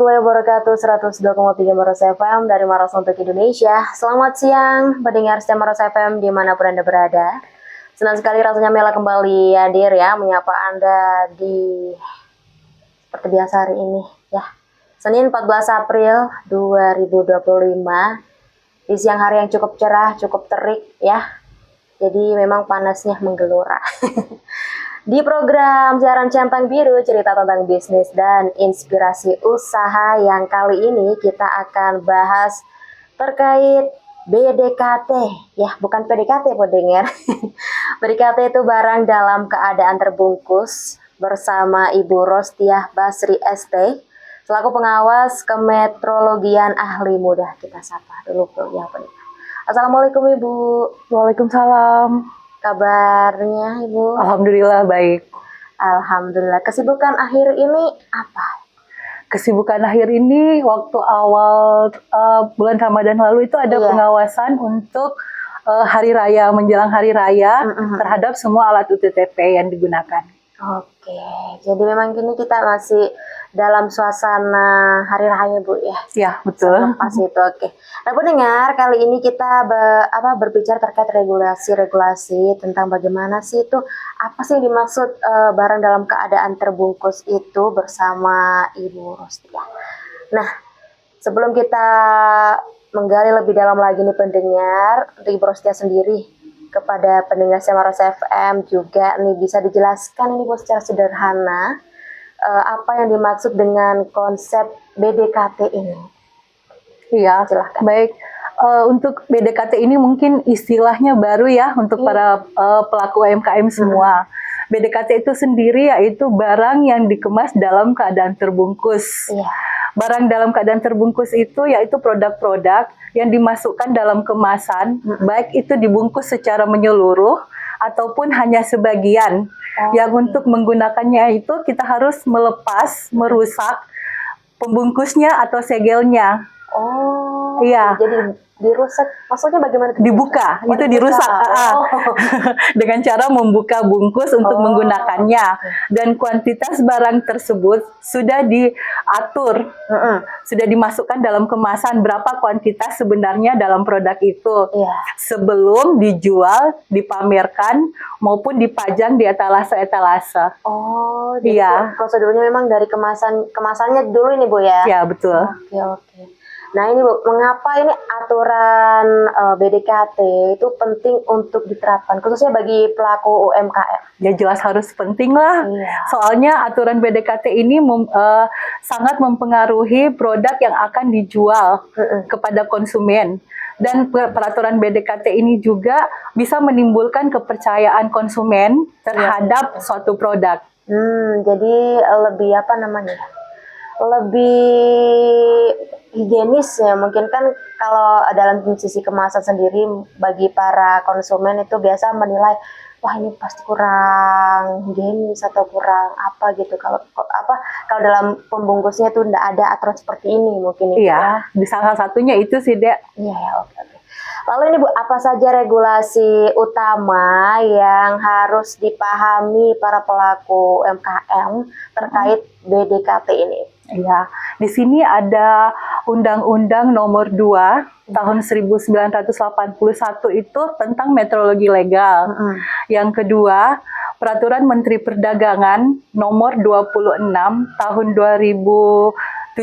warahmatullahi wabarakatuh. 102,3 Maros FM dari Maros untuk Indonesia. Selamat siang pendengar setia Maros FM dimanapun Anda berada. Senang sekali rasanya Mela kembali hadir ya, menyapa Anda di seperti biasa hari ini ya. Senin 14 April 2025 di siang hari yang cukup cerah, cukup terik ya. Jadi memang panasnya menggelora. Di program siaran Centang Biru, cerita tentang bisnis dan inspirasi usaha yang kali ini kita akan bahas terkait BDKT. Ya, bukan PDKT pendengar. BDKT itu barang dalam keadaan terbungkus bersama Ibu Rostiah Basri ST selaku pengawas kemetrologian ahli mudah. Kita sapa dulu ya pendengar. Assalamualaikum Ibu. Waalaikumsalam. Kabarnya Ibu? Alhamdulillah baik. Alhamdulillah. Kesibukan akhir ini apa? Kesibukan akhir ini waktu awal bulan Ramadan lalu itu ada pengawasan untuk hari raya, menjelang hari raya terhadap semua alat UTTP yang digunakan. Oke, jadi memang kini kita masih dalam suasana hari raya Bu ya? Ya betul. Pas itu oke. Nah pendengar, kali ini kita berbicara terkait regulasi tentang bagaimana sih itu, apa sih yang dimaksud barang dalam keadaan terbungkus itu bersama Ibu Rostiah. Nah, sebelum kita menggali lebih dalam lagi nih pendengar, untuk Ibu Rostiah sendiri, kepada pendengar Maros FM juga nih bisa dijelaskan ini Bu secara sederhana apa yang dimaksud dengan konsep BDKT ini. Iya, silahkan. Baik, untuk BDKT ini mungkin istilahnya baru ya untuk para pelaku UMKM semua. BDKT itu sendiri yaitu barang yang dikemas dalam keadaan terbungkus. Barang dalam keadaan terbungkus itu yaitu produk-produk yang dimasukkan dalam kemasan, baik itu dibungkus secara menyeluruh ataupun hanya sebagian. Yang untuk menggunakannya itu kita harus melepas, merusak pembungkusnya atau segelnya. Oh, iya. Jadi dirusak, maksudnya bagaimana? Dibuka, itu dirusak. Dengan cara membuka bungkus untuk menggunakannya. Dan kuantitas barang tersebut sudah diatur, sudah dimasukkan dalam kemasan berapa kuantitas sebenarnya dalam produk itu. Sebelum dijual, dipamerkan, maupun dipajang di etalase-etalase. Oh, jadi prosedurnya memang dari kemasannya dulu ini Bu ya? Ya, betul. Oke. Nah ini Bu, mengapa ini aturan BDKT itu penting untuk diterapkan, khususnya bagi pelaku UMKM? Ya jelas harus penting lah, soalnya aturan BDKT ini sangat mempengaruhi produk yang akan dijual kepada konsumen. Dan peraturan BDKT ini juga bisa menimbulkan kepercayaan konsumen terhadap suatu produk. Jadi lebih lebih higienis ya, mungkin kan kalau dalam sisi kemasan sendiri bagi para konsumen itu biasa menilai wah ini pasti kurang higienis atau kurang apa gitu, kalau dalam pembungkusnya tuh tidak ada aturan seperti ini mungkin di salah satunya itu sih Dek. Oke. Lalu ini Bu, apa saja regulasi utama yang harus dipahami para pelaku UMKM terkait BDKT ini? Ya, di sini ada Undang-Undang Nomor 2 tahun 1981 itu tentang metrologi legal. Yang kedua, Peraturan Menteri Perdagangan Nomor 26 tahun 2017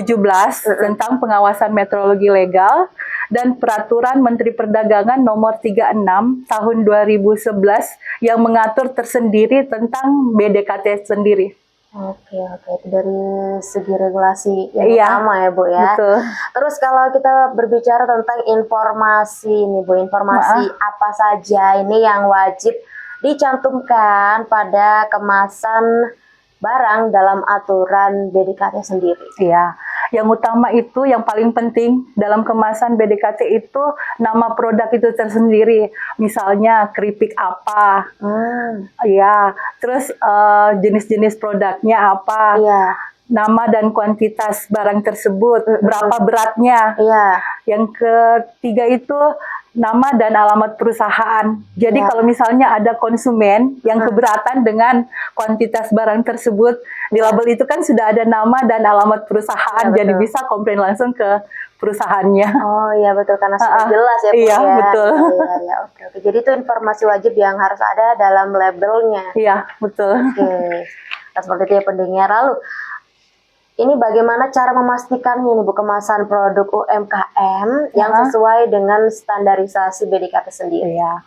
tentang pengawasan metrologi legal, dan Peraturan Menteri Perdagangan Nomor 36 tahun 2011 yang mengatur tersendiri tentang BDKT sendiri. Oke, itu dari segi regulasi yang utama ya Bu ya. Betul. Terus kalau kita berbicara tentang informasi nih Bu, informasi apa saja ini yang wajib dicantumkan pada kemasan barang dalam aturan BDKT sendiri? Iya, yang utama itu yang paling penting dalam kemasan BDKT itu nama produk itu tersendiri. Misalnya keripik apa, terus jenis-jenis produknya apa, nama dan kuantitas barang tersebut, berapa beratnya. Yang ketiga itu nama dan alamat perusahaan. Jadi Ya. kalau misalnya ada konsumen yang keberatan dengan kuantitas barang tersebut, di label itu kan sudah ada nama dan alamat perusahaan, Ya, jadi betul. bisa komplain langsung ke perusahaannya. Oh iya betul, karena sudah jelas ya Bu Iya, ya. betul. Iya, iya, oke, oke. Jadi itu informasi wajib yang harus ada dalam labelnya. Iya, betul. Oke. Nah, seperti itu ya pendengar. Lalu ini bagaimana cara memastikannya nih Bu, kemasan produk UMKM yang sesuai dengan standarisasi BDKT sendiri? Iya.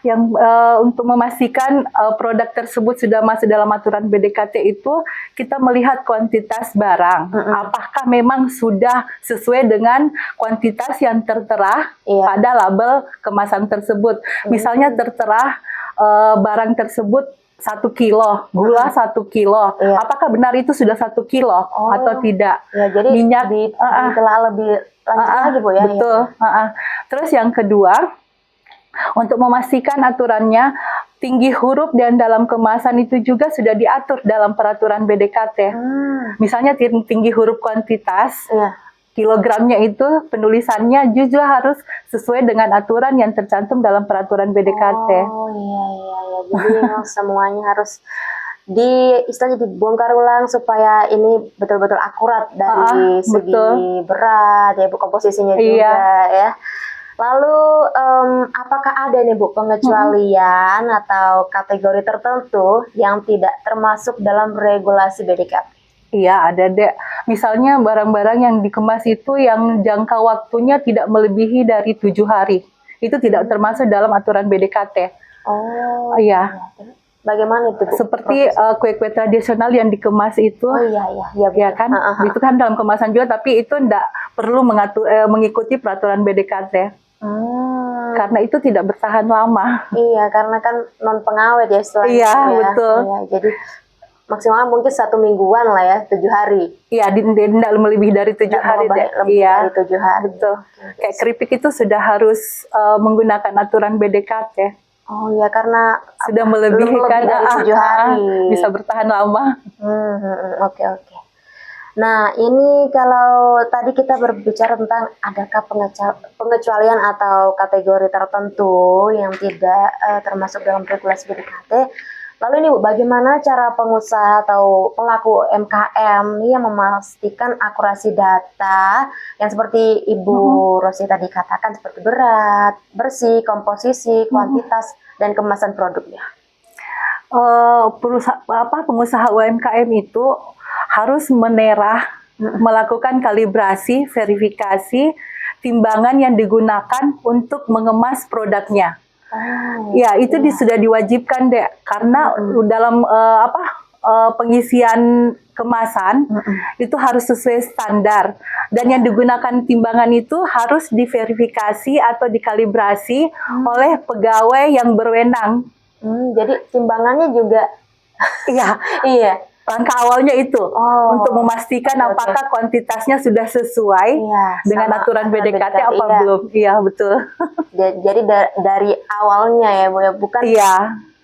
Yang untuk memastikan produk tersebut sudah masuk dalam aturan BDKT itu, kita melihat kuantitas barang. Apakah memang sudah sesuai dengan kuantitas yang tertera pada label kemasan tersebut. Misalnya tertera barang tersebut 1 kilo, gula 1 kilo. Apakah benar itu sudah 1 kilo atau tidak? Ya, jadi Minyak ditelaah lebih lanjut lagi Bu ya. betul. Terus yang kedua, untuk memastikan aturannya, tinggi huruf dan dalam kemasan itu juga sudah diatur dalam peraturan BDKT. Misalnya tinggi huruf kuantitas, kilogramnya itu penulisannya juga harus sesuai dengan aturan yang tercantum dalam peraturan BDKT. Oh iya, iya, iya. Jadi memang semuanya harus istilahnya dibongkar ulang supaya ini betul-betul akurat dari segi berat ya Bu, komposisinya juga ya. Lalu apakah ada nih Bu pengecualian atau kategori tertentu yang tidak termasuk dalam regulasi BDKT? Iya, ada deh. Misalnya barang-barang yang dikemas itu yang jangka waktunya tidak melebihi dari 7 hari. Itu tidak termasuk dalam aturan BDKT. Oh iya. Bagaimana itu Bu? Seperti kue-kue tradisional yang dikemas itu. Oh iya, iya. Ya kan? Itu kan dalam kemasan juga, tapi itu tidak perlu mengikuti peraturan BDKT. Karena itu tidak bertahan lama. Iya, karena kan non pengawet ya istilahnya. Iya, betul. Iya, jadi maksimal mungkin 1 mingguan lah ya, 7 hari. Iya, tidak melebihi dari 7 hari. Dari 7 hari. Betul. Kayak keripik itu sudah harus menggunakan aturan BDKT. Oh ya, karena sudah melebihi kan dari 7 hari. Bisa bertahan lama. Oke. Nah, ini kalau tadi kita berbicara tentang adakah pengecualian atau kategori tertentu yang tidak termasuk dalam regulasi BDKT. Lalu ini Bu, bagaimana cara pengusaha atau pelaku UMKM nih yang memastikan akurasi data yang seperti Ibu Rosi tadi katakan seperti berat, bersih, komposisi, kuantitas, dan kemasan produknya? Pengusaha UMKM itu harus melakukan kalibrasi, verifikasi, timbangan yang digunakan untuk mengemas produknya. Ya, itu sudah diwajibkan deh, karena dalam pengisian kemasan itu harus sesuai standar, dan yang digunakan timbangan itu harus diverifikasi atau dikalibrasi oleh pegawai yang berwenang. Jadi timbangannya juga iya. Langkah awalnya itu untuk memastikan apakah kuantitasnya sudah sesuai dengan aturan BDKT apa belum. Iya, betul. Jadi dari awalnya ya Bu, bukan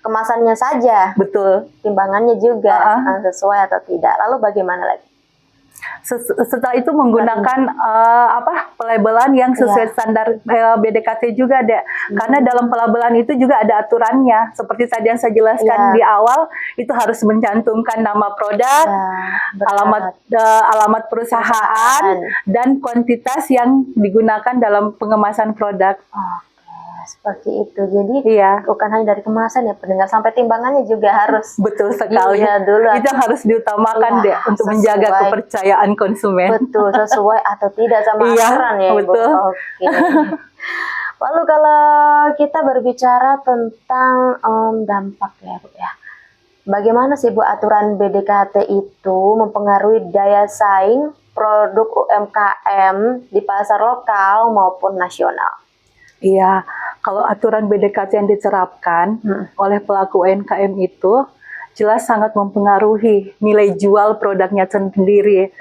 kemasannya saja. Betul. Timbangannya juga sesuai atau tidak. Lalu bagaimana lagi? Setelah itu menggunakan pelabelan yang sesuai standar BDKT juga deh. Karena dalam pelabelan itu juga ada aturannya. Seperti tadi yang saya jelaskan di awal, itu harus mencantumkan nama produk, alamat perusahaan, dan kuantitas yang digunakan dalam pengemasan produk. Seperti itu. Jadi bukan hanya dari kemasan ya pendengar, sampai timbangannya juga harus. Betul sekali. Itu harus diutamakan deh untuk menjaga kepercayaan konsumen. Betul, sesuai atau tidak sama aturan ya Ibu. Betul. Oke. Lalu kalau kita berbicara tentang dampak ya Bu ya. Bagaimana sih Bu aturan BDKT itu mempengaruhi daya saing produk UMKM di pasar lokal maupun nasional? Iya, kalau aturan BDKT yang diterapkan oleh pelaku UMKM itu jelas sangat mempengaruhi nilai jual produknya sendiri.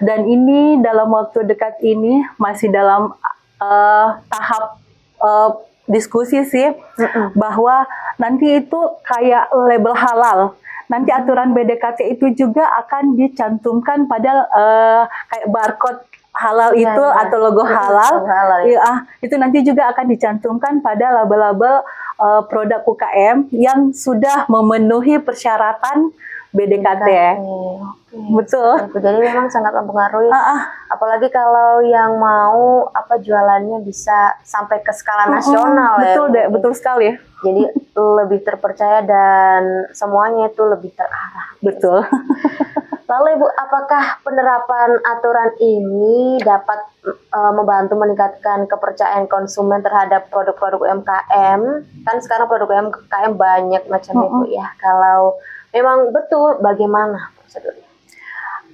Dan ini dalam waktu dekat ini masih dalam tahap diskusi sih, bahwa nanti itu kayak label halal. Nanti aturan BDKT itu juga akan dicantumkan pada kayak barcode halal Iya, itu iya. atau logo halal, Logo halal, ya. itu nanti juga akan dicantumkan pada label-label produk UKM yang sudah memenuhi persyaratan BDKT. Oke, Betul. seperti itu. Jadi memang sangat mempengaruhi. Ah, ah. Apalagi kalau yang mau jualannya bisa sampai ke skala nasional ya. Betul deh, mungkin. betul sekali. Jadi lebih terpercaya dan semuanya itu lebih terarah. Betul. Lalu Ibu, apakah penerapan aturan ini dapat membantu meningkatkan kepercayaan konsumen terhadap produk-produk UMKM? Kan sekarang produk UMKM banyak macamnya Bu ya. Kalau memang betul, bagaimana prosedurnya?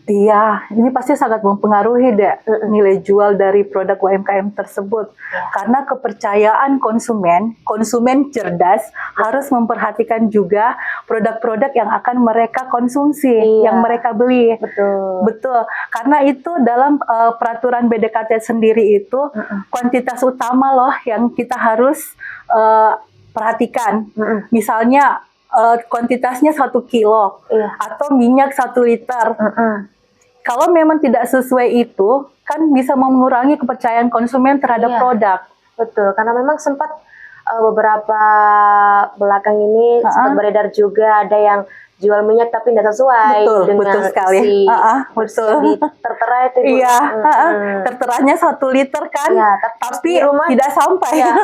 Iya, ini pasti sangat mempengaruhi deh nilai jual dari produk UMKM tersebut. Karena kepercayaan konsumen cerdas harus memperhatikan juga produk-produk yang akan mereka konsumsi, yang mereka beli. Betul. Betul. Karena itu dalam peraturan BDKT sendiri itu kuantitas utama loh yang kita harus perhatikan. Misalnya kuantitasnya 1 kilo atau minyak 1 liter. Kalau memang tidak sesuai itu, kan bisa mengurangi kepercayaan konsumen terhadap produk. Betul, karena memang sempat beberapa belakang ini sempat beredar juga ada yang jual minyak tapi tidak sesuai dengan betul sekali. betul. Di tertera itu. Iya, terteranya 1 liter kan, tapi rumah tidak sampai. Ya,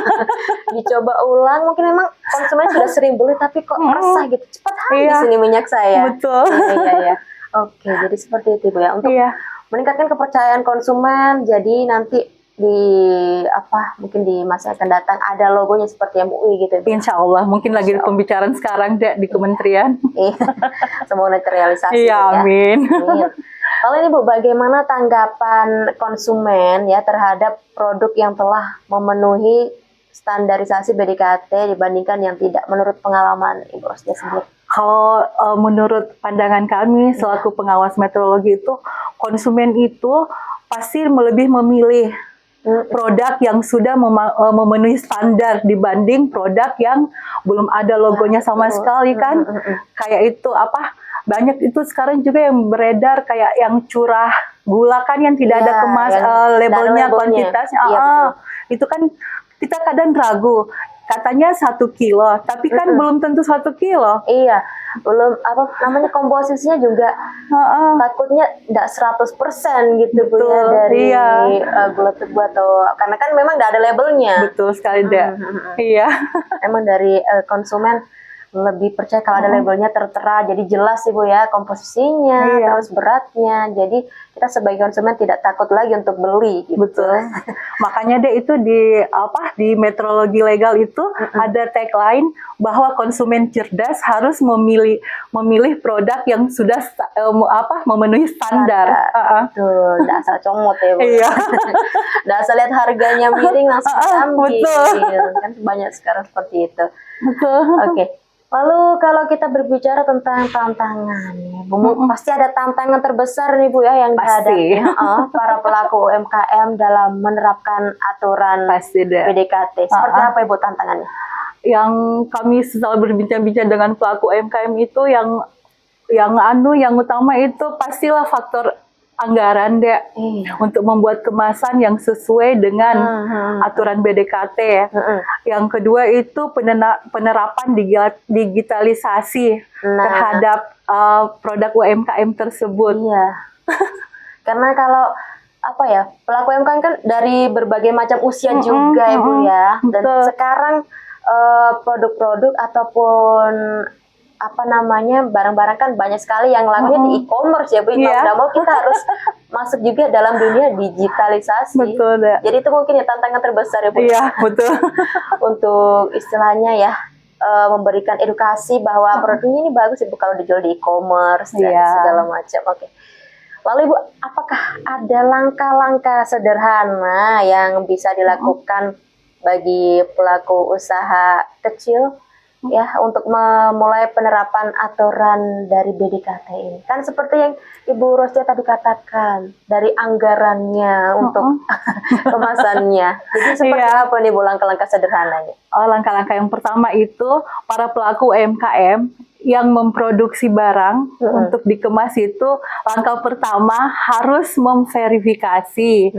dicoba ulang, mungkin memang konsumen sudah sering beli tapi kok resah gitu, cepat habis ini minyak saya. Betul. Iya. Oke, jadi seperti itu Bu ya. Untuk meningkatkan kepercayaan konsumen, jadi nanti mungkin di masa akan datang ada logonya seperti MUI gitu. Insya Allah, mungkin lagi pembicaraan sekarang deh di kementerian. Semoga terrealisasi. Iya, amin. Lalu ini Bu, bagaimana tanggapan konsumen ya terhadap produk yang telah memenuhi standarisasi BDKT dibandingkan yang tidak, menurut pengalaman Ibu Rosdia sendiri? Kalau menurut pandangan kami selaku pengawas metrologi itu, konsumen itu pasti lebih memilih produk yang sudah memenuhi standar dibanding produk yang belum ada logonya sama sekali kan. Kayak itu banyak itu sekarang juga yang beredar kayak yang curah gula kan yang tidak ada labelnya, kuantitasnya. Itu kan kita kadang ragu. Katanya 1 kilo, tapi kan belum tentu 1 kilo. Iya, belum komposisinya juga takutnya tidak 100% gitu Bu ya dari gula tebu atau karena kan memang tidak ada labelnya. Betul sekali deh. Iya. Emang dari konsumen lebih percaya kalau ada labelnya tertera, jadi jelas sih Bu ya komposisinya, terus beratnya. Jadi kita sebagai konsumen tidak takut lagi untuk beli. Gitu. Betul. Makanya deh itu di metrologi legal itu ada tagline bahwa konsumen cerdas harus memilih produk yang sudah memenuhi standar. Betul, tidak asal comot ya Bu. Iya. Tidak asal lihat harganya miring langsung ambil. Betul. Kan banyak sekarang seperti itu. Betul. Oke. Lalu kalau kita berbicara tentang tantangan, Bu, pasti ada tantangan terbesar nih Bu ya yang dihadapi para pelaku UMKM dalam menerapkan aturan BDKT. Seperti apa Ibu tantangannya? Yang kami selalu berbincang-bincang dengan pelaku UMKM itu yang utama itu pastilah faktor anggaran deh untuk membuat kemasan yang sesuai dengan aturan BDKT. Yang kedua itu penerapan digitalisasi terhadap produk UMKM tersebut. Iya. Karena kalau pelaku UMKM kan dari berbagai macam usia juga ya Bu ya. Dan sekarang produk-produk ataupun barang-barang kan banyak sekali yang lakunya di e-commerce ya Bu. Mau kita harus masuk juga dalam dunia digitalisasi. Betul deh. Jadi itu mungkin ya tantangan terbesar ya Bu. Iya, betul. Untuk istilahnya ya memberikan edukasi bahwa produknya ini bagus Ibu kalau dijual di e-commerce dan segala macam. Oke. Lalu Ibu, apakah ada langkah-langkah sederhana yang bisa dilakukan bagi pelaku usaha kecil ya untuk memulai penerapan aturan dari BDKT ini? Kan seperti yang Ibu Rosdia tadi katakan, dari anggarannya untuk kemasannya. Jadi seperti apa nih Bu langkah-langkah sederhananya? Langkah-langkah yang pertama itu para pelaku UMKM yang memproduksi barang untuk dikemas itu langkah pertama harus memverifikasi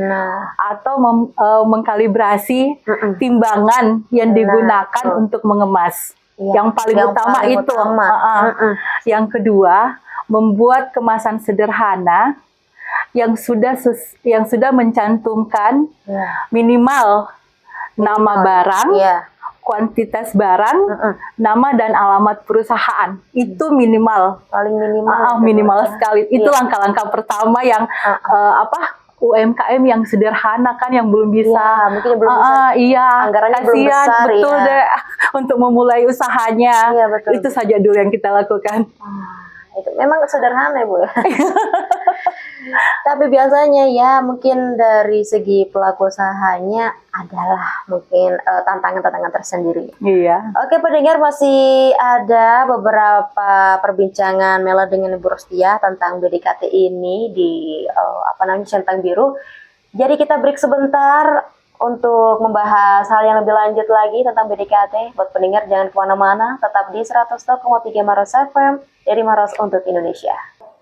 atau mengkalibrasi timbangan yang digunakan untuk mengemas. Yang paling utama itu. Yang kedua, membuat kemasan sederhana yang sudah mencantumkan minimal nama barang, kuantitas barang, nama dan alamat perusahaan. Itu minimal. Paling minimal. Minimal sekali. Itu langkah-langkah pertama yang UMKM yang sederhana kan, yang belum bisa. Mungkin belum bisa. Anggarannya belum besar, betul deh, untuk memulai usahanya. Betul. Itu saja dulu yang kita lakukan. Itu memang sederhana ya Bu ya. Tapi biasanya ya mungkin dari segi pelaku usahanya adalah mungkin tantangan-tantangan tersendiri. Iya. Oke pendengar, masih ada beberapa perbincangan Mela dengan Ibu Rostia tentang BDKT ini di Centang Biru. Jadi kita break sebentar untuk membahas hal yang lebih lanjut lagi tentang BDKT. Buat pendengar jangan kemana-mana, tetap di 102,3 Maros FM dari Maros untuk Indonesia.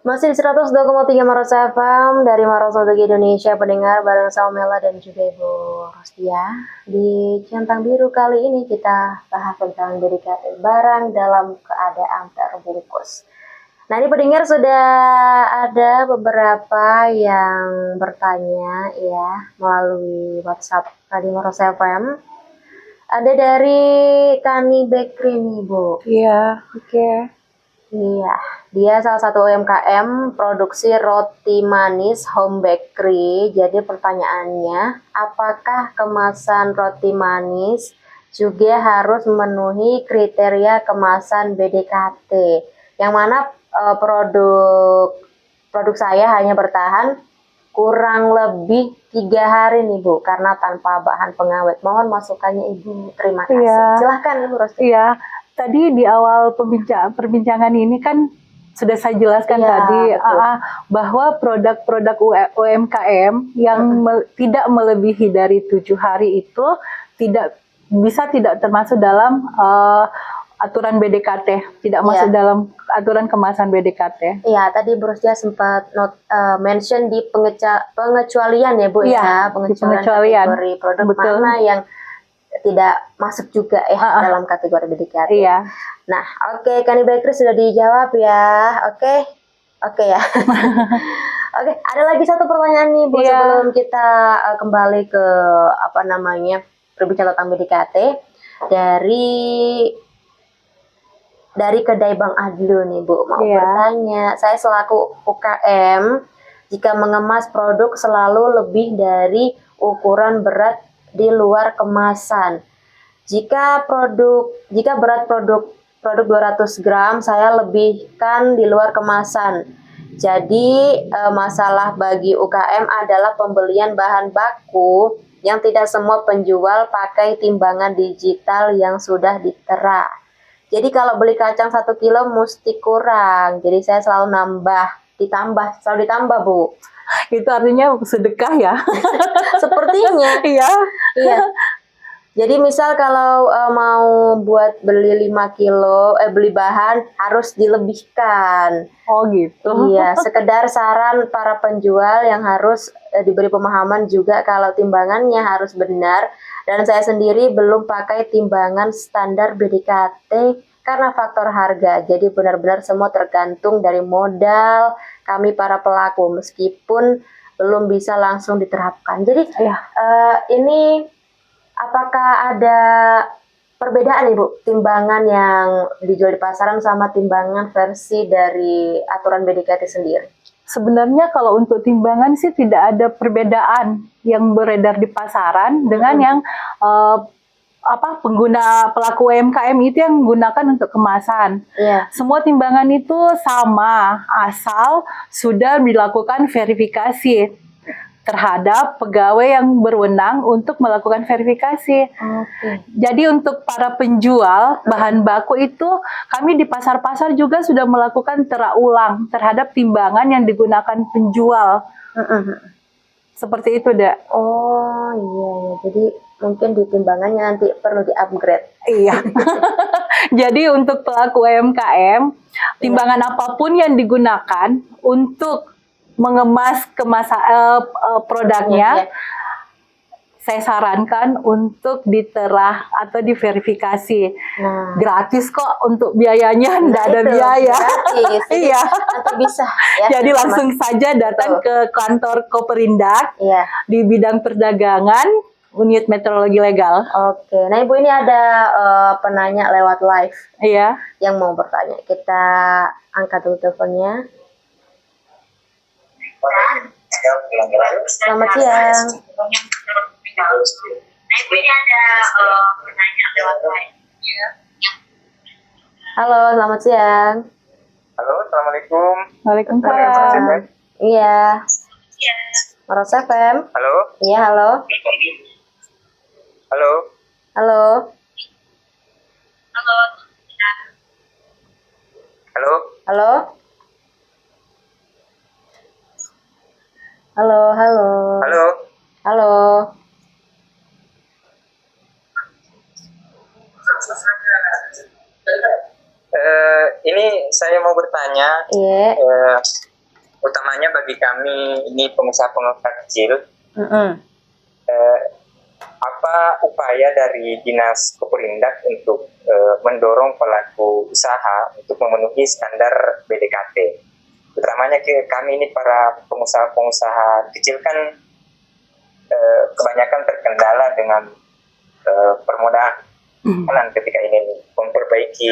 Masih di 102,3 Maros FM dari Maros untuk Indonesia, pendengar, bareng sama Mela dan juga Ibu Rostia. Di Centang Biru kali ini kita bahas tentang BDKT, barang dalam keadaan terbungkus. Nah ini pendengar, sudah ada beberapa yang bertanya ya melalui WhatsApp tadi Maros FM. Ada dari Kani Bakery nih Bu. Iya, oke. Iya, dia salah satu UMKM produksi roti manis home bakery. Jadi pertanyaannya, apakah kemasan roti manis juga harus memenuhi kriteria kemasan BDKT? Yang mana produk saya hanya bertahan kurang lebih 3 hari nih Bu, karena tanpa bahan pengawet. Mohon masukannya Ibu, terima kasih. Iya. Silahkan Ibu Rosti. Iya. Tadi di awal perbincangan ini kan sudah saya jelaskan tadi bahwa produk-produk UMKM yang tidak melebihi dari 7 hari itu tidak termasuk dalam aturan BDKT, tidak masuk dalam aturan kemasan BDKT. Iya, tadi Bu Rostia sempat mention di pengecualian ya Bu ya, pengecualian kategori produk mana yang tidak masuk juga dalam kategori BDKT. Iya. Nah, oke, Kani Bakery sudah dijawab ya. Oke ya. Oke, ada lagi satu pertanyaan nih Bu, sebelum kita kembali ke berbicara tentang BDKT dari kedai Bang Adlu nih Bu, mau bertanya, saya selaku UKM jika mengemas produk selalu lebih dari ukuran berat di luar kemasan. Jika berat produk 200 gram, saya lebihkan di luar kemasan. Jadi masalah bagi UKM adalah pembelian bahan baku yang tidak semua penjual pakai timbangan digital yang sudah ditera. Jadi kalau beli kacang 1 kilo mesti kurang. Jadi saya selalu selalu ditambah Bu. Itu artinya sedekah ya? Sepertinya. Iya. Jadi misal kalau mau buat beli 5 kilo, beli bahan harus dilebihkan. Oh gitu. Iya, sekedar saran para penjual yang harus diberi pemahaman juga kalau timbangannya harus benar. Dan saya sendiri belum pakai timbangan standar BDKT karena faktor harga. Jadi benar-benar semua tergantung dari modal kami para pelaku, meskipun belum bisa langsung diterapkan. Jadi ini apakah ada perbedaan Ibu, timbangan yang dijual di pasaran sama timbangan versi dari aturan BDKT sendiri? Sebenarnya kalau untuk timbangan sih tidak ada perbedaan yang beredar di pasaran dengan yang pengguna pelaku UMKM itu yang menggunakan untuk kemasan. Semua timbangan itu sama, asal sudah dilakukan verifikasi terhadap pegawai yang berwenang untuk melakukan verifikasi. Jadi untuk para penjual bahan baku itu, kami di pasar-pasar juga sudah melakukan tera ulang terhadap timbangan yang digunakan penjual. Seperti itu, Dak. Oh iya, jadi mungkin di timbangannya nanti perlu di-upgrade. Iya. Jadi untuk pelaku UMKM, timbangan apapun yang digunakan untuk mengemas produknya, Iya. saya sarankan untuk diterah atau diverifikasi. Nah, Gratis kok untuk biayanya, nggak ada itu, biaya. gratis. Jadi Iya. nanti bisa ya. Jadi langsung saja datang ke kantor Koperindak Iya. di bidang perdagangan, unit meteorologi legal. Oke. Nah, Ibu ini ada penanya lewat live Iya. yang mau bertanya. Kita angkat dulu teleponnya. Selamat siang. Nah, Ibu ini ada penanya lewat live. Halo, selamat siang. Halo, assalamualaikum. Waalaikumsalam. Iya. Maros FM. Halo, Iya, halo. halo. Halo. Halo. Halo, Halo. Halo, halo. halo. Halo. Ini saya mau bertanya, Iya. utamanya bagi kami ini pengusaha-pengusaha kecil, Mm-mm. apa upaya dari Dinas Koperindak untuk mendorong pelaku usaha untuk memenuhi standar BDKT? Utamanya ke kami ini para pengusaha-pengusaha kecil kan kebanyakan terkendala dengan permodalan ketika ini memperbaiki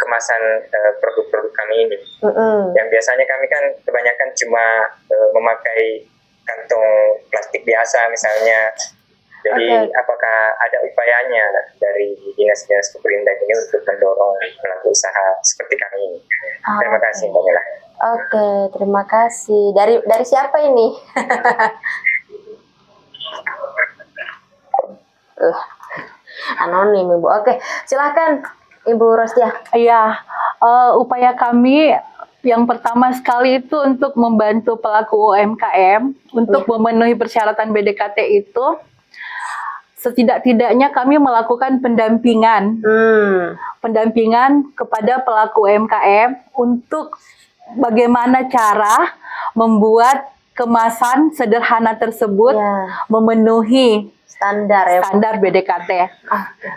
kemasan produk-produk kami ini. Mm-mm. Yang biasanya kami kan kebanyakan cuma memakai kantong plastik biasa misalnya. Jadi Oke. apakah ada upayanya dari dinas-dinas Koperindak ini untuk mendorong pelaku usaha seperti kami ini? Terima Oke. kasih Mbak Mila. Oke, terima kasih. Dari siapa ini? Anonim, Ibu. Oke, silakan Ibu Rosdia. Iya, upaya kami yang pertama sekali itu untuk membantu pelaku UMKM untuk memenuhi persyaratan BDKT itu, setidak-tidaknya kami melakukan pendampingan kepada pelaku UMKM untuk bagaimana cara membuat kemasan sederhana tersebut Ya, memenuhi standar ya, Bu. standar BDKT. Oke.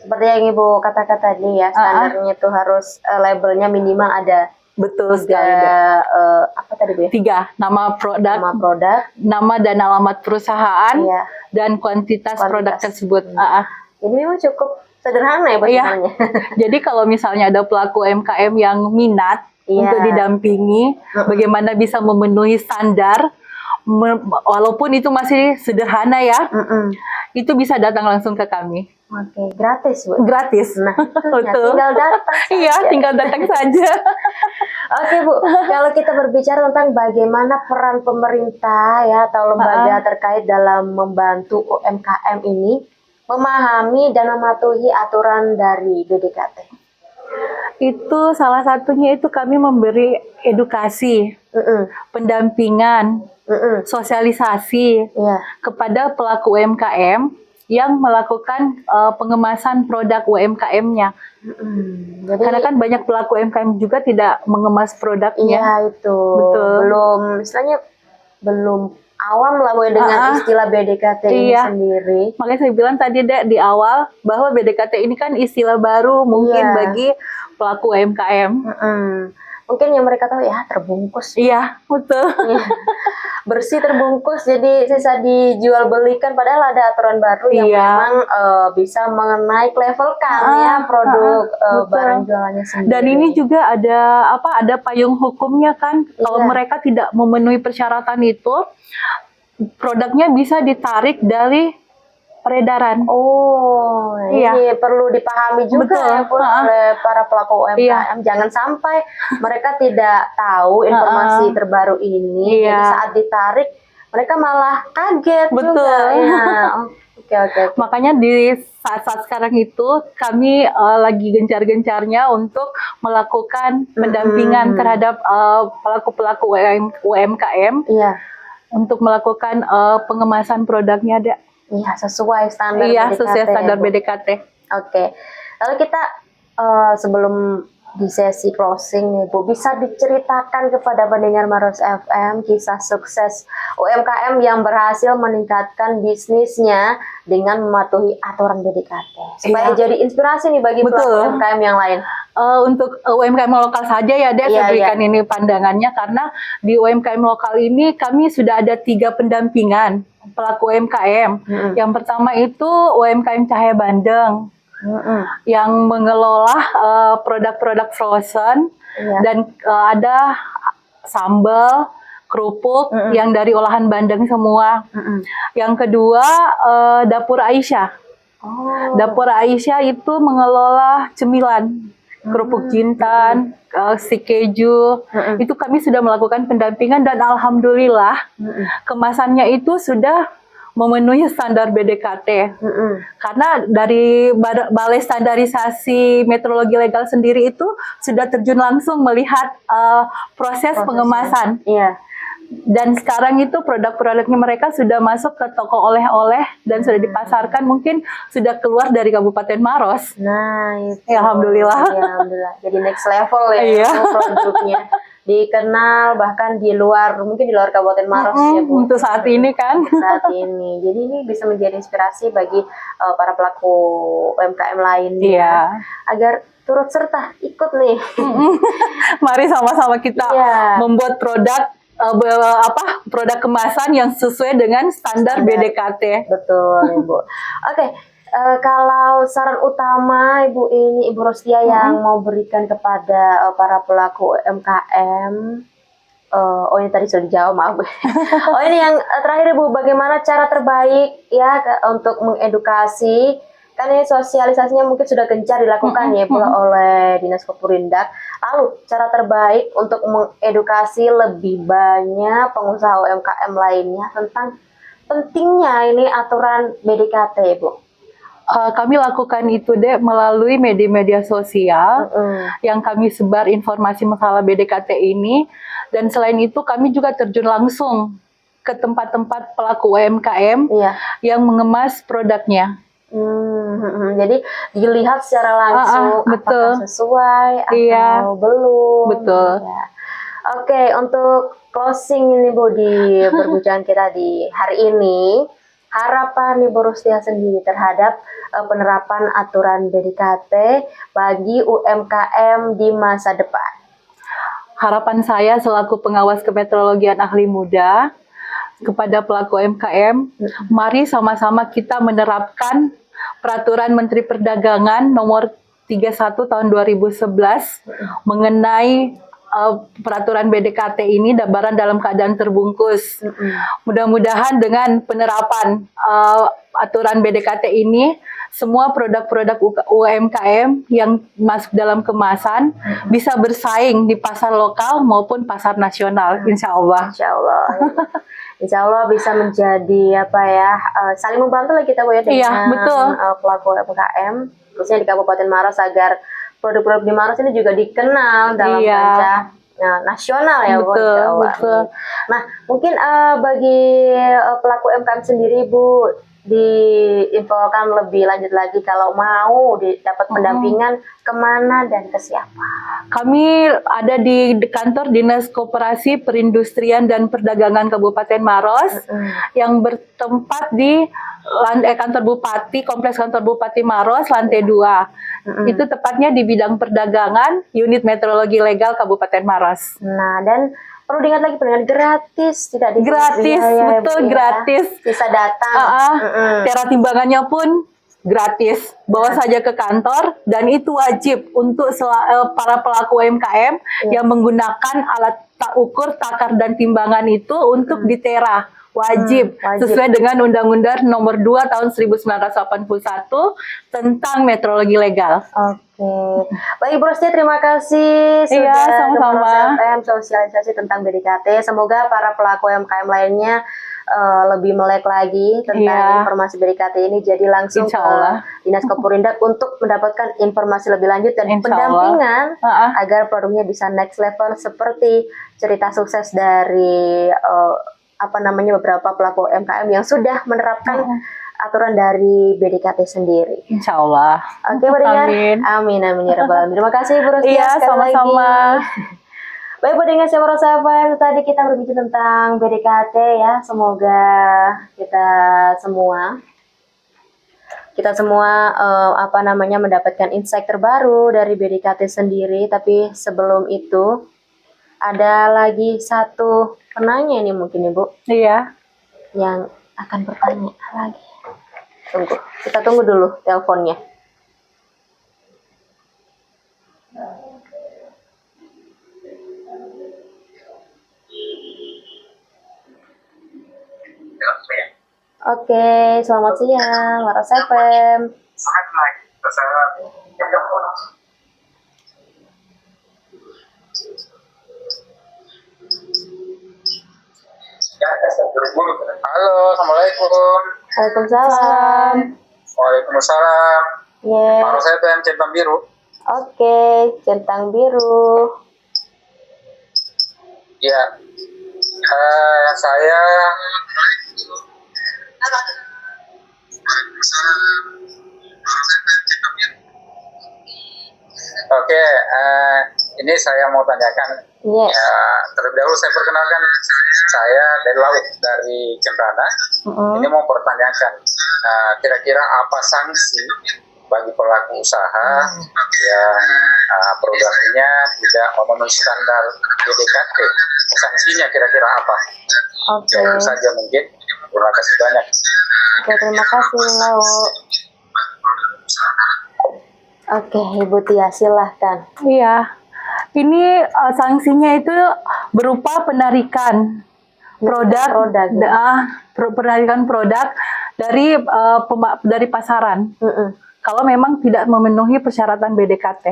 Seperti yang Ibu katakan tadi ya, standarnya itu harus labelnya minimal ada Betul tiga, sekali, Dek. apa tadi Bu ya? 3, nama produk, Nama produk, nama dan alamat perusahaan, Iya. dan kuantitas produk Kuantitas. tersebut. Jadi memang cukup sederhana ya Bu Iya. sebenarnya. Jadi kalau misalnya ada pelaku UMKM yang minat Iya. untuk didampingi, bagaimana bisa memenuhi standar, walaupun itu masih sederhana ya, Mm-mm. itu bisa datang langsung ke kami. Oke, gratis Bu. Gratis. Nah, ya, Betul. tinggal datang. Iya, tinggal datang saja. Oke Bu, kalau kita berbicara tentang bagaimana peran pemerintah ya atau lembaga terkait dalam membantu UMKM ini memahami dan mematuhi aturan dari BDKT. Itu salah satunya itu kami memberi edukasi, Mm-mm. pendampingan, Mm-mm. sosialisasi Iya. kepada pelaku UMKM yang melakukan pengemasan produk UMKM-nya. Mm-mm. Jadi Karena kan banyak pelaku UMKM juga tidak mengemas produknya. iya itu Betul. istilahnya belum awam lah Bu, dengan istilah BDKT ini Iya. sendiri. Makanya saya bilang tadi Dek di awal bahwa BDKT ini kan istilah baru mungkin Iya. bagi pelaku UMKM. Mm-mm. Mungkin yang mereka tahu ya terbungkus. Iya, betul. Iya. Bersih terbungkus jadi sisa dijual belikan, padahal ada aturan baru yang Iya. memang bisa menaik levelkan ya produk betul. barang jualannya sendiri. Dan ini juga ada payung hukumnya kan. Kalau Iya. mereka tidak memenuhi persyaratan itu, produknya bisa ditarik dari peredaran. Oh, nah Iya. ini perlu dipahami juga Betul. ya Bu, oleh para pelaku UMKM. Jangan sampai mereka tidak tahu informasi terbaru ini. Iya. Jadi saat ditarik mereka malah kaget Betul. juga. Ya. Oke. Makanya di saat-saat sekarang itu kami lagi gencar-gencarnya untuk melakukan pendampingan terhadap pelaku-pelaku UMKM Iya. untuk melakukan pengemasan produknya ada. Iya, sesuai standar Iya, BDKT. sesuai standar Bu. BDKT. Oke. Lalu kita sebelum di sesi closing nih Bu, bisa diceritakan kepada pendengar Maros FM kisah sukses UMKM yang berhasil meningkatkan bisnisnya dengan mematuhi aturan BDKT supaya Iya. jadi inspirasi nih bagi pelaku Betul. UMKM yang lain. Untuk UMKM lokal saja ya, Dek, Iya, saya berikan ini pandangannya karena di UMKM lokal ini kami sudah ada 3 pendampingan pelaku UMKM. Yang pertama itu UMKM Cahaya Bandeng yang mengelola produk-produk frozen Iya. dan ada sambal, kerupuk yang dari olahan Bandeng semua. Yang kedua Dapur Aisyah. Dapur Aisyah itu mengelola cemilan, kerupuk jintan, stik keju. Itu kami sudah melakukan pendampingan dan alhamdulillah kemasannya itu sudah memenuhi standar BDKT. Karena dari Balai Standarisasi Metrologi Legal sendiri itu sudah terjun langsung melihat proses pengemasan. Iya. Dan sekarang itu produk-produknya mereka sudah masuk ke toko oleh-oleh dan sudah dipasarkan, mungkin sudah keluar dari Kabupaten Maros. Nah, itu. Ya, alhamdulillah. Ya, alhamdulillah. Jadi next level ya Iya. itu produknya. Dikenal bahkan di luar, mungkin di luar Kabupaten Maros ya Bu. Untuk saat ini kan. Saat ini. Jadi ini bisa menjadi inspirasi bagi para pelaku UMKM lainnya Iya. agar turut serta ikut nih. Mari sama-sama kita Iya. membuat produk produk kemasan yang sesuai dengan standar BDKT. Betul, Ibu. Oke, kalau saran utama Ibu Rostia yang mau berikan kepada para pelaku UMKM, ini tadi sudah dijawab, maaf. Ini yang terakhir Ibu, bagaimana cara terbaik ya untuk mengedukasi? Kan ini sosialisasinya mungkin sudah gencar dilakukan ya pula oleh Dinas Kopurindak. Lalu cara terbaik untuk mengedukasi lebih banyak pengusaha UMKM lainnya tentang pentingnya ini aturan BDKT, Bu. Kami lakukan itu deh melalui media-media sosial yang kami sebar informasi masalah BDKT ini, dan selain itu kami juga terjun langsung ke tempat-tempat pelaku UMKM yang mengemas produknya. Jadi dilihat secara langsung betul. apakah sesuai atau belum. Betul. Ya. Oke, untuk closing ini Bu di perbincangan kita di hari ini, harapan Ibu Rustia sendiri terhadap penerapan aturan BDKT bagi UMKM di masa depan. Harapan saya selaku pengawas kemetrologian ahli muda kepada pelaku UMKM, mari sama-sama kita menerapkan Peraturan Menteri Perdagangan Nomor 31 Tahun 2011 mengenai peraturan BDKT ini barang dalam keadaan terbungkus. Mudah-mudahan dengan penerapan aturan BDKT ini, semua produk-produk UMKM yang masuk dalam kemasan bisa bersaing di pasar lokal maupun pasar nasional, insya Allah. Insya Allah. Insya Allah bisa menjadi saling membantu lah kita Bu ya dengan pelaku UMKM khususnya di Kabupaten Maros agar produk-produk di Maros ini juga dikenal dalam kancah nasional ya Bu. Insya Allah. Nah mungkin bagi pelaku UMKM sendiri Bu, diinfokan lebih lanjut lagi kalau mau dapat pendampingan kemana dan ke siapa? Kami ada di kantor Dinas Koperasi Perindustrian dan Perdagangan Kabupaten Maros yang bertempat di kantor Bupati, Kompleks Kantor Bupati Maros, lantai 2. Itu tepatnya di bidang perdagangan, unit metrologi legal Kabupaten Maros. Nah, dan perlu diingat lagi pendengar, gratis, tidak gratis, biaya, betul, gratis. Bisa datang. Cara timbangannya pun gratis. Bawa saja ke kantor, dan itu wajib untuk para pelaku UMKM yang menggunakan alat ukur, takar, dan timbangan itu untuk ditera. Wajib, sesuai dengan Undang-Undang Nomor 2 Tahun 1981 tentang metrologi legal. Oke. Baik Ibu Rustia, terima kasih sudah sama-sama FM sosialisasi tentang BDKT. Semoga para pelaku UMKM lainnya lebih melek lagi tentang informasi BDKT ini, jadi langsung ke Dinas Kopurindak untuk mendapatkan informasi lebih lanjut dan pendampingan agar produknya bisa next level seperti cerita sukses dari beberapa pelaku UMKM yang sudah menerapkan aturan dari BDKT sendiri. Insya Allah. Oke, pendengar. Amin. Amin, amin ya rabbal alamin. Terima kasih Bu Rustia Iya, sekali sama-sama. lagi. Baik pendengar Siang Rosa FM, tadi kita berbicara tentang BDKT ya. Semoga kita semua mendapatkan insight terbaru dari BDKT sendiri. Tapi sebelum itu ada lagi satu penanya ini mungkin Ibu Iya. yang akan bertanya lagi. Kita tunggu dulu teleponnya. Oke, selamat siang, Laras FM. Halo, assalamualaikum. Waalaikumsalam. Waalaikumsalam. Yeah. Pak saya PM Centang Biru. Oke, centang biru. Ya, saya. Oke, ini saya mau tanyakan. Yes. Ya, terlebih dahulu saya perkenalkan, saya dari Laut, dari Cemrana. Ini mau pertanyakan, kira-kira apa sanksi bagi pelaku usaha yang produknya tidak memenuhi standar BDKT? Sanksinya kira-kira apa? Oke. Ya, itu saja mungkin. Terima kasih banyak. Oke, terima kasih Lau. Oke, Ibu Tia silahkan. Iya. Ini sanksinya itu berupa penarikan produk, penarikan produk dari pasaran. Kalau memang tidak memenuhi persyaratan BDKT.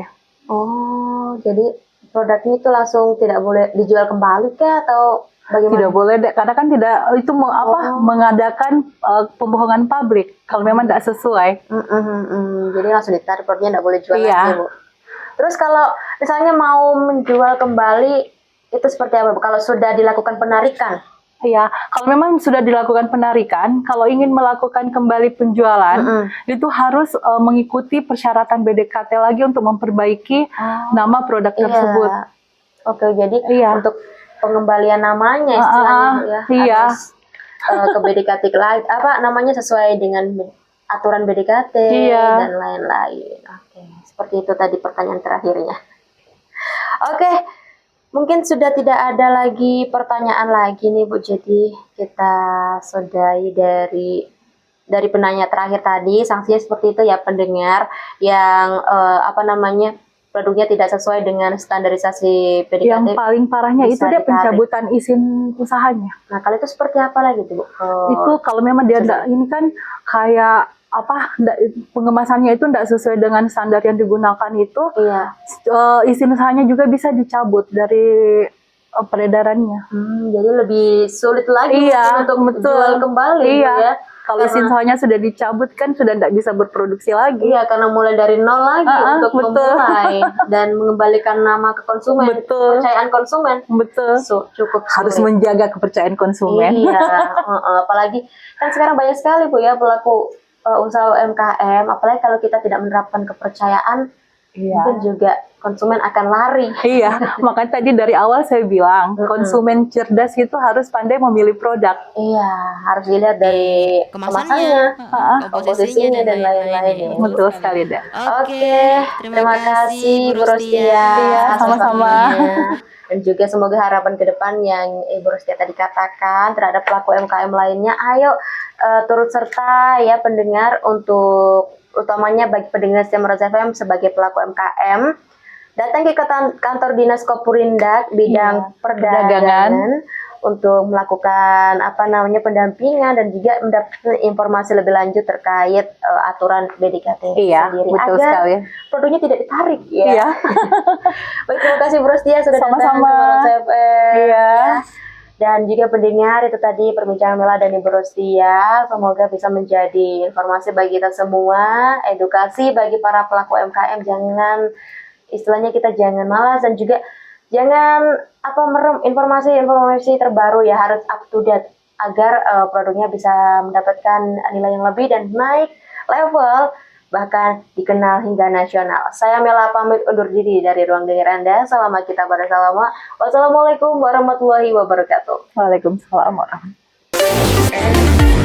Oh, jadi produknya itu langsung tidak boleh dijual kembali kah atau bagaimana? Tidak boleh, karena kan tidak itu mengadakan pembohongan pabrik kalau memang tidak sesuai. Jadi langsung ditarik produknya, tidak boleh jual Iya. lagi, Bu. Terus kalau misalnya mau menjual kembali itu seperti apa, Bu? Kalau sudah dilakukan penarikan? Iya, kalau memang sudah dilakukan penarikan, kalau ingin melakukan kembali penjualan, itu harus mengikuti persyaratan BDKT lagi untuk memperbaiki nama produk tersebut. Oke, jadi untuk pengembalian namanya istilahnya ya, harus ke BDKT lain, sesuai dengan aturan BDKT dan lain-lain. Oke, seperti itu tadi pertanyaan terakhirnya. Oke. Mungkin sudah tidak ada lagi pertanyaan lagi nih Bu, jadi kita sudahi dari penanya terakhir tadi. Sanksinya seperti itu ya pendengar, yang produknya tidak sesuai dengan standarisasi PDKT. Yang paling parahnya itu dia pencabutan izin usahanya. Nah kalau itu seperti apa lagi tuh Bu? Itu kalau memang dia ini kan kayak pengemasannya itu tidak sesuai dengan standar yang digunakan itu, izin usahanya juga bisa dicabut dari peredarannya. Jadi lebih sulit lagi untuk jual kembali ya. Kalau izin usahanya sudah dicabut kan sudah tidak bisa berproduksi lagi. Iya, karena mulai dari nol lagi untuk memulai dan mengembalikan nama ke konsumen, kepercayaan konsumen. Betul. Cukup sulit. Harus menjaga kepercayaan konsumen. Iya, apalagi kan sekarang banyak sekali Bu ya pelaku usaha UMKM, apalagi kalau kita tidak menerapkan kepercayaan, mungkin juga konsumen akan lari. Iya, makanya tadi dari awal saya bilang konsumen cerdas itu harus pandai memilih produk. Iya, harus dilihat dari kemasannya, komposisinya dan lain-lain. Betul sekali deh. Oke, terima kasih Bu Rustia. Iya, sama-sama. Dan juga semoga harapan ke depan yang Ibu Rustia tadi katakan terhadap pelaku UMKM lainnya, ayo turut serta ya pendengar, untuk utamanya bagi pendengar Siang Rosa FM sebagai pelaku UMKM, datang ke kantor Dinas Kopurindak bidang perdagangan untuk melakukan pendampingan dan juga mendapatkan informasi lebih lanjut terkait aturan BDKT sendiri, betul agar sekali. produknya tidak ditarik ya. Iya. Baik, terima kasih Bu Rustia sudah datang ke Rosa FM. Iya. Dan juga pendengar, itu tadi perbincangan Mela dan Ibu Rustia. Semoga bisa menjadi informasi bagi kita semua, edukasi bagi para pelaku UMKM. Istilahnya kita jangan malas, dan juga jangan merem informasi terbaru ya, harus up to date agar produknya bisa mendapatkan nilai yang lebih dan naik level, bahkan dikenal hingga nasional. Saya Mela pamit undur diri dari ruang dengar Anda. Selamat kita bersama. Wassalamualaikum warahmatullahi wabarakatuh. Waalaikumsalam warahmatullahi wabarakatuh.